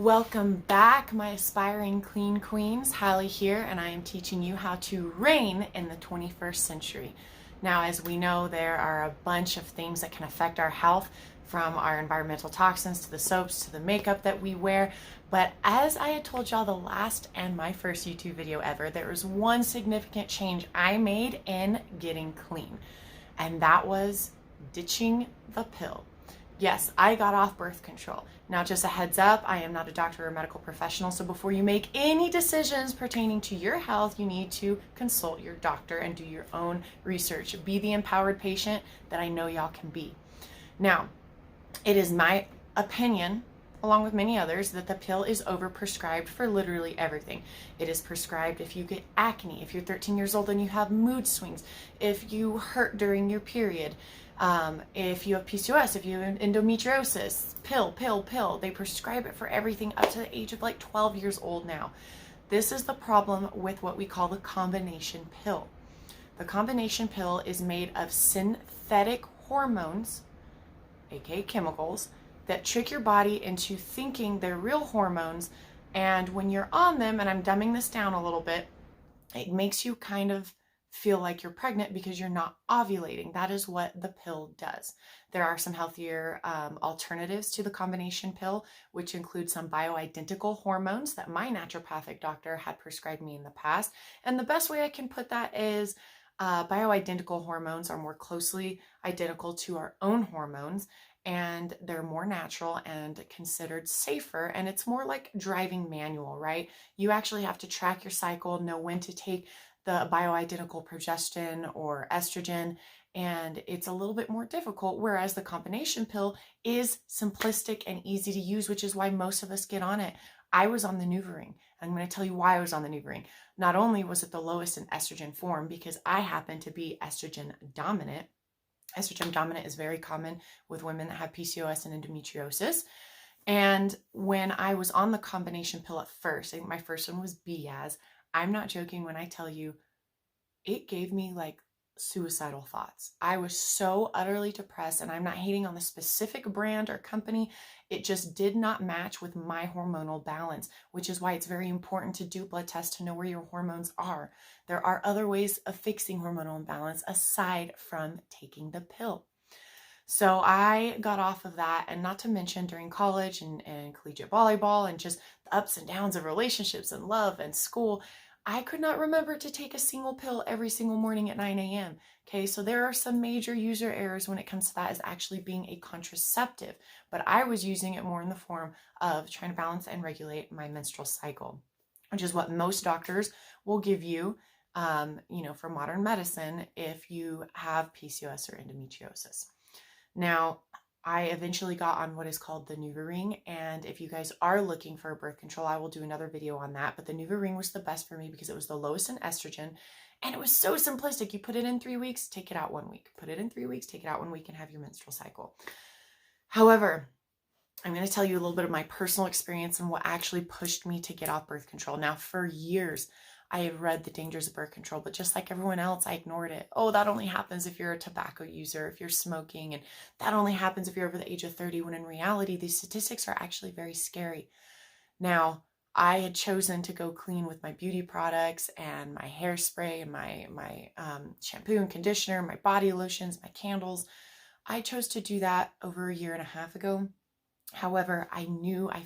Welcome back, my aspiring clean queens. Hallie here, and I am teaching you how to reign in the 21st century. Now, as we know, there are a bunch of things that can affect our health, from our environmental toxins to the soaps to the makeup that we wear. But as I had told y'all the last and my first YouTube video ever, there was one significant change I made in getting clean, and that was ditching the pill. Yes, I got off birth control. Now, just a heads up, I am not a doctor or medical professional, so before you make any decisions pertaining to your health, you need to consult your doctor and do your own research. Be the empowered patient that I know y'all can be. Now, it is my opinion, along with many others, that the pill is overprescribed for literally everything. It is prescribed if you get acne, if you're 13 years old and you have mood swings, if you hurt during your period, if you have PCOS, if you have endometriosis, pill. They prescribe it for everything up to the age of like 12 years old now. This is the problem with what we call the combination pill. The combination pill is made of synthetic hormones, aka chemicals, that trick your body into thinking they're real hormones. And when you're on them, and I'm dumbing this down a little bit, it makes you kind of feel like you're pregnant because you're not ovulating. That is what the pill does. There are some healthier alternatives to the combination pill, which include some bioidentical hormones that my naturopathic doctor had prescribed me in the past. And the best way I can put that is bioidentical hormones are more closely identical to our own hormones, and they're more natural and considered safer. And it's more like driving manual, right? You actually have to track your cycle, know when to take the bioidentical progestin or estrogen, and it's a little bit more difficult, whereas the combination pill is simplistic and easy to use, which is why most of us get on it. I was on the Nuvaring. I'm going to tell you why I was on the Nuvaring. Not only was it the lowest in estrogen form, because I happen to be estrogen dominant. Estrogen dominant is very common with women that have PCOS and endometriosis. And when I was on the combination pill at first, I think my first one was Biaz. I'm not joking when I tell you it gave me like suicidal thoughts. I was so utterly depressed, and I'm not hating on the specific brand or company. It just did not match with my hormonal balance, which is why it's very important to do blood tests to know where your hormones are. There are other ways of fixing hormonal imbalance aside from taking the pill. So I got off of that, and not to mention during college and collegiate volleyball and just the ups and downs of relationships and love and school, I could not remember to take a single pill every single morning at 9 a.m. Okay, so there are some major user errors when it comes to that as actually being a contraceptive, but I was using it more in the form of trying to balance and regulate my menstrual cycle, which is what most doctors will give you, for modern medicine if you have PCOS or endometriosis. Now, I eventually got on what is called the Nuvaring, and if you guys are looking for birth control, I will do another video on that, but the Nuvaring was the best for me because it was the lowest in estrogen, and it was so simplistic. You put it in 3 weeks, take it out 1 week. Put it in 3 weeks, take it out 1 week, and have your menstrual cycle. However, I'm going to tell you a little bit of my personal experience and what actually pushed me to get off birth control. Now, for years, I had read the dangers of birth control, but just like everyone else, I ignored it. Oh, that only happens if you're a tobacco user, if you're smoking, and that only happens if you're over the age of 30, when in reality, these statistics are actually very scary. Now, I had chosen to go clean with my beauty products and my hairspray and my shampoo and conditioner, my body lotions, my candles. I chose to do that over 1.5 years ago. However, I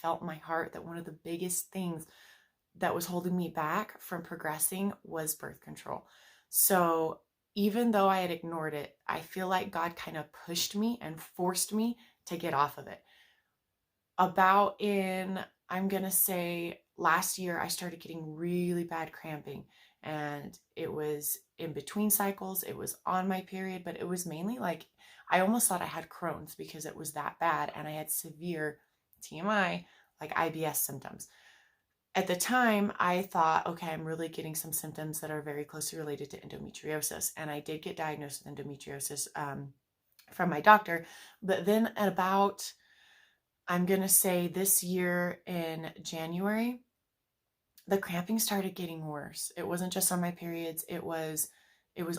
felt in my heart that one of the biggest things that was holding me back from progressing was birth control. So even though I had ignored it, I feel like God kind of pushed me and forced me to get off of it. I'm going to say last year, I started getting really bad cramping, and it was in between cycles. It was on my period, but it was mainly like, I almost thought I had Crohn's because it was that bad, and I had severe TMI, like IBS symptoms. At the time, I thought, okay, I'm really getting some symptoms that are very closely related to endometriosis. And I did get diagnosed with endometriosis from my doctor. But then at about, I'm going to say this year in January, the cramping started getting worse. It wasn't just on my periods. It was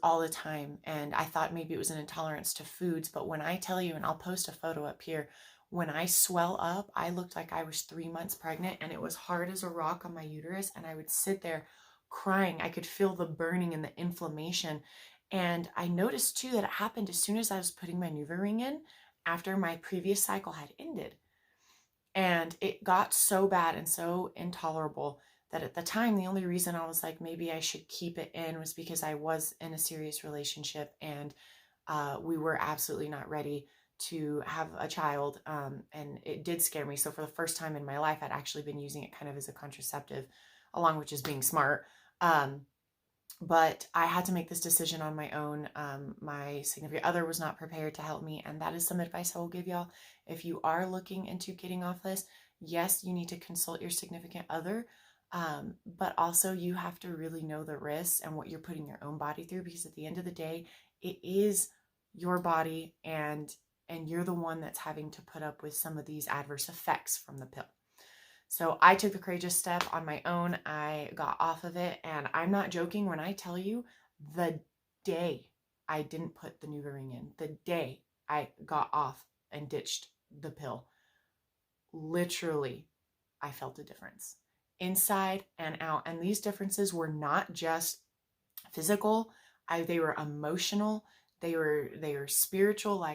all the time. And I thought maybe it was an intolerance to foods. But when I tell you, and I'll post a photo up here, When I swell up, I looked like I was 3 months pregnant, and it was hard as a rock on my uterus. And I would sit there crying. I could feel the burning and the inflammation. And I noticed too that it happened as soon as I was putting my Nuvaring in after my previous cycle had ended. And it got so bad and so intolerable that at the time, the only reason I was like, maybe I should keep it in was because I was in a serious relationship, and we were absolutely not ready to have a child. And it did scare me. So for the first time in my life, I'd actually been using it kind of as a contraceptive, along with just being smart. But I had to make this decision on my own. My significant other was not prepared to help me. And that is some advice I will give y'all. If you are looking into getting off this, yes, you need to consult your significant other. But also you have to really know the risks and what you're putting your own body through, because at the end of the day, it is your body, and you're the one that's having to put up with some of these adverse effects from the pill. So I took the courageous step on my own. I got off of it, and I'm not joking when I tell you, the day I didn't put the Nuvaring in, the day I got off and ditched the pill, literally, I felt a difference inside and out. And these differences were not just physical. They were emotional. They were spiritual.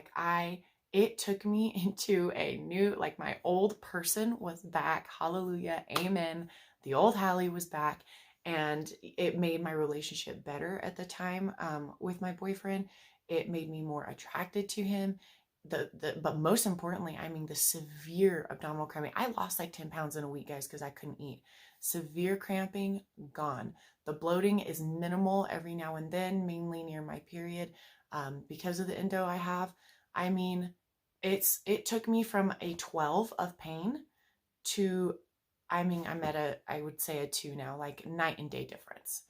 It took me into a new, like, my old person was back. Hallelujah. Amen. The old Hallie was back, and it made my relationship better at the time with my boyfriend. It made me more attracted to him. But most importantly, I mean, the severe abdominal cramping. I lost like 10 pounds in a week, guys, because I couldn't eat. Severe cramping, gone. The bloating is minimal every now and then, mainly near my period, because of the endo I have. I mean, it took me from a 12 of pain to, I mean, I'm at I would say a 2 now, like night and day difference.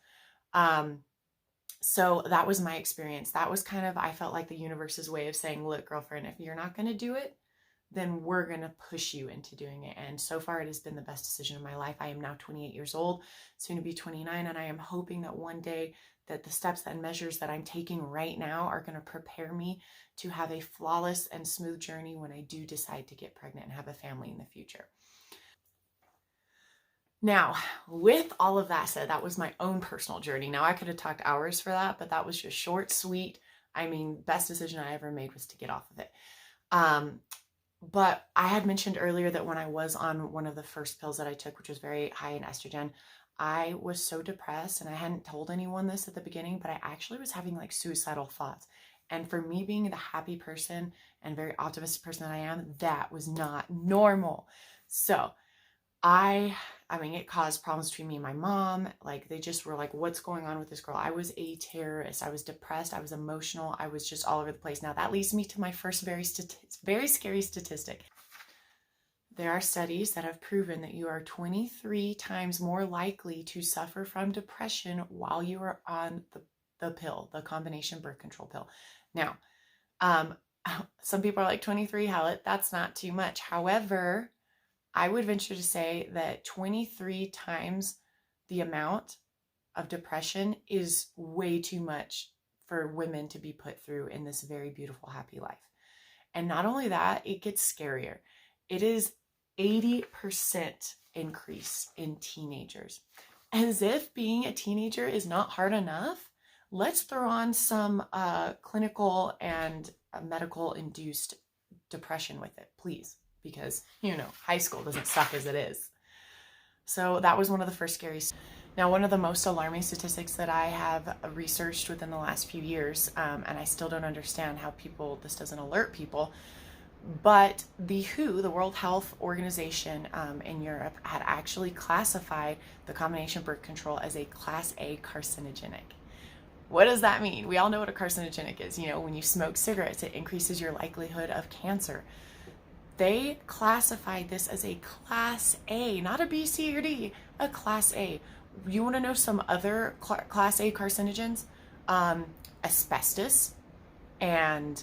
So that was my experience. That was kind of, I felt like the universe's way of saying, look, girlfriend, if you're not going to do it, then we're going to push you into doing it. And so far, it has been the best decision of my life. I am now 28 years old, soon to be 29. And I am hoping that one day that the steps and measures that I'm taking right now are going to prepare me to have a flawless and smooth journey when I do decide to get pregnant and have a family in the future. Now, with all of that said, that was my own personal journey. Now, I could have talked hours for that, but that was just short, sweet. I mean, best decision I ever made was to get off of it. But I had mentioned earlier that when I was on one of the first pills that I took, which was very high in estrogen, I was so depressed, and I hadn't told anyone this at the beginning, but I actually was having like suicidal thoughts. And for me, being the happy person and very optimistic person that I am, that was not normal. So I mean, it caused problems between me and my mom. Like, they just were like, what's going on with this girl? I was a terrorist. I was depressed. I was emotional. I was just all over the place. Now, that leads me to my first very scary statistic. There are studies that have proven that you are 23 times more likely to suffer from depression while you are on the pill, the combination birth control pill. Now, some people are like, 23, Hallett, that's not too much. However, I would venture to say that 23 times the amount of depression is way too much for women to be put through in this very beautiful, happy life. And not only that, it gets scarier. It is 80% increase in teenagers. As if being a teenager is not hard enough, let's throw on some clinical and medical induced depression with it, please. Because, you know, high school doesn't suck as it is. So that was one of the first scary. Now, one of the most alarming statistics that I have researched within the last few years, and I still don't understand how this doesn't alert people, but the WHO, the World Health Organization in Europe, had actually classified the combination birth control as a Class A carcinogenic. What does that mean? We all know what a carcinogenic is. You know, when you smoke cigarettes, it increases your likelihood of cancer. They classified this as a Class A, not a B, C, or D, a Class A. You want to know some other Class A carcinogens? Asbestos and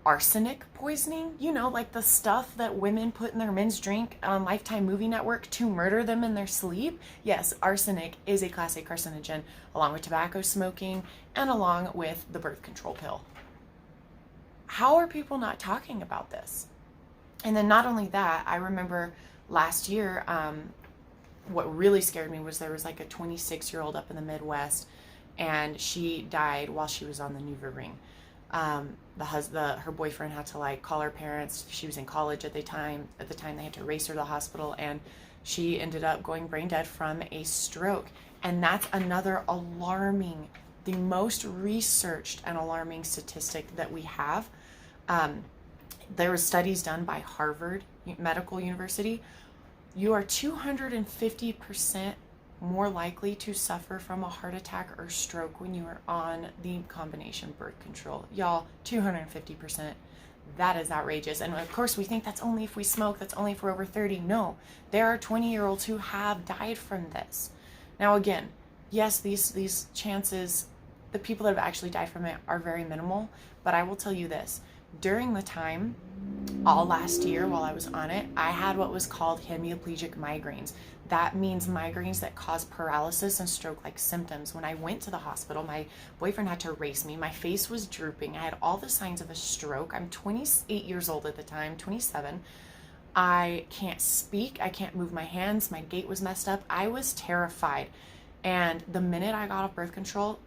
arsenic poisoning. You know, like the stuff that women put in their men's drink on Lifetime Movie Network to murder them in their sleep. Yes, arsenic is a Class A carcinogen, along with tobacco smoking and along with the birth control pill. How are people not talking about this? And then not only that, I remember last year, what really scared me was there was like a 26-year-old up in the Midwest, and she died while she was on the Nuvaring. Her boyfriend had to like call her parents. She was in college at the time. At the time, they had to race her to the hospital, and she ended up going brain dead from a stroke. And that's another alarming, the most researched and alarming statistic that we have. There were studies done by Harvard Medical University. You are 250% more likely to suffer from a heart attack or stroke when you are on the combination birth control. Y'all, 250%. That is outrageous. And of course, we think that's only if we smoke, that's only if we're over 30. No, there are 20-year-olds who have died from this. Now, again, yes, these chances, the people that have actually died from it are very minimal, but I will tell you this. During the time, all last year while I was on it, I had what was called hemiplegic migraines. That means migraines that cause paralysis and stroke-like symptoms. When I went to the hospital, my boyfriend had to race me. My face was drooping. I had all the signs of a stroke. I'm 28 years old at the time, 27. I can't speak. I can't move my hands. My gait was messed up. I was terrified. And the minute I got off birth control,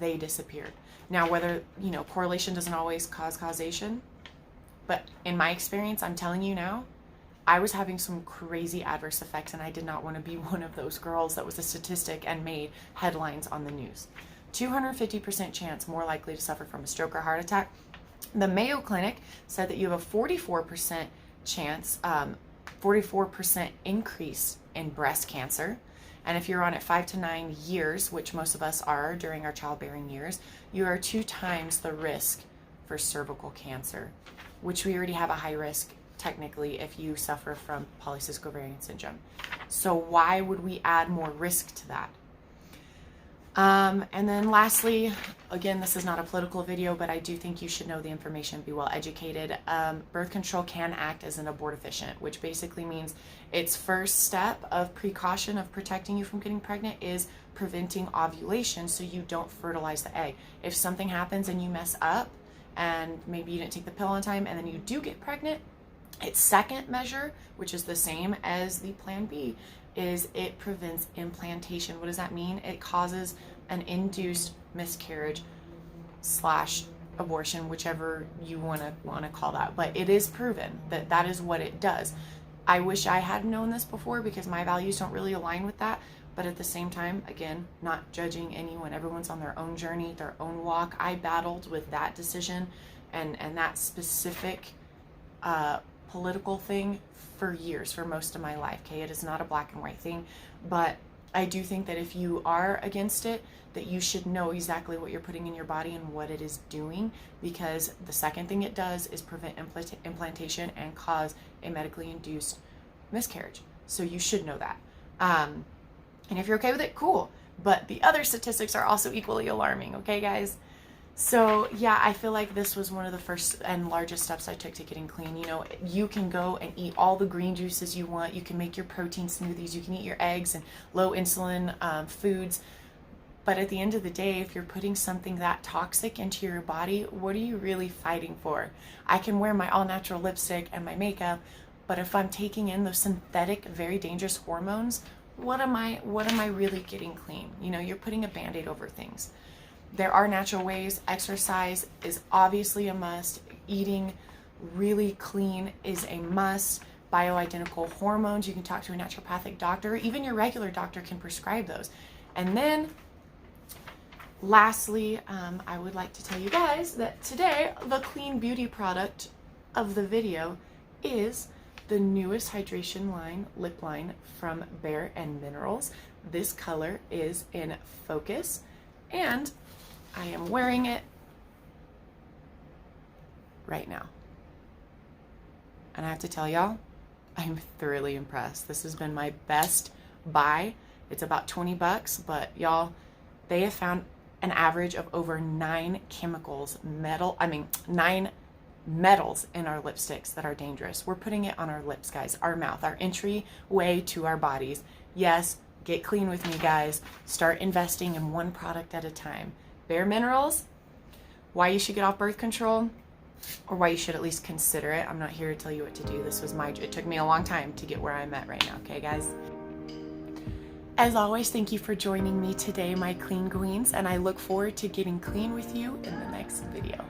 they disappeared. Now, whether, correlation doesn't always cause causation, but in my experience, I'm telling you now, I was having some crazy adverse effects, and I did not want to be one of those girls that was a statistic and made headlines on the news. 250% chance more likely to suffer from a stroke or heart attack. The Mayo Clinic said that you have a 44% chance, 44% increase in breast cancer. And if you're on it 5 to 9 years, which most of us are during our childbearing years, you are 2 times the risk for cervical cancer, which we already have a high risk technically if you suffer from polycystic ovarian syndrome. So why would we add more risk to that? And then lastly, again, this is not a political video, but I do think you should know the information, be well educated. Birth control can act as an abortifacient, which basically means its first step of precaution of protecting you from getting pregnant is preventing ovulation so you don't fertilize the egg. If something happens and you mess up and maybe you didn't take the pill on time and then you do get pregnant, its second measure, which is the same as the plan B, is it prevents implantation. What does that mean? It causes an induced miscarriage / abortion, whichever you want to call that. But it is proven that that is what it does. I wish I had known this before because my values don't really align with that. But at the same time, again, not judging anyone. Everyone's on their own journey, their own walk. I battled with that decision and that specific political thing for years, for most of my life. Okay, it is not a black and white thing, but I do think that if you are against it, that you should know exactly what you're putting in your body and what it is doing, because the second thing it does is prevent implantation and cause a medically induced miscarriage. So you should know that. And if you're okay with it, cool. But the other statistics are also equally alarming, okay, guys? So yeah, I feel like this was one of the first and largest steps I took to getting clean. You can go and eat all the green juices you want. You can make your protein smoothies. You can eat your eggs and low insulin foods. But at the end of the day, if you're putting something that toxic into your body, what are you really fighting for? I can wear my all-natural lipstick and my makeup, but if I'm taking in those synthetic, very dangerous hormones, what am I really getting clean? You're putting a Band-Aid over things. There are natural ways. Exercise is obviously a must. Eating really clean is a must. Bioidentical hormones, you can talk to a naturopathic doctor. Even your regular doctor can prescribe those. And then, lastly, I would like to tell you guys that today, the clean beauty product of the video is the newest hydration line, lip line from Bare and Minerals. This color is in focus, and I am wearing it right now. And I have to tell y'all, I'm thoroughly impressed. This has been my best buy. It's about $20, but y'all, they have found an average of over 9 metals in our lipsticks that are dangerous. We're putting it on our lips, guys, our mouth, our entryway to our bodies. Yes, get clean with me, guys. Start investing in one product at a time. Bare Minerals, why you should get off birth control. or why you should at least consider it. I'm not here to tell you what to do. It took me a long time to get where I'm at right now, okay guys? As always, thank you for joining me today, my clean queens, and I look forward to getting clean with you in the next video.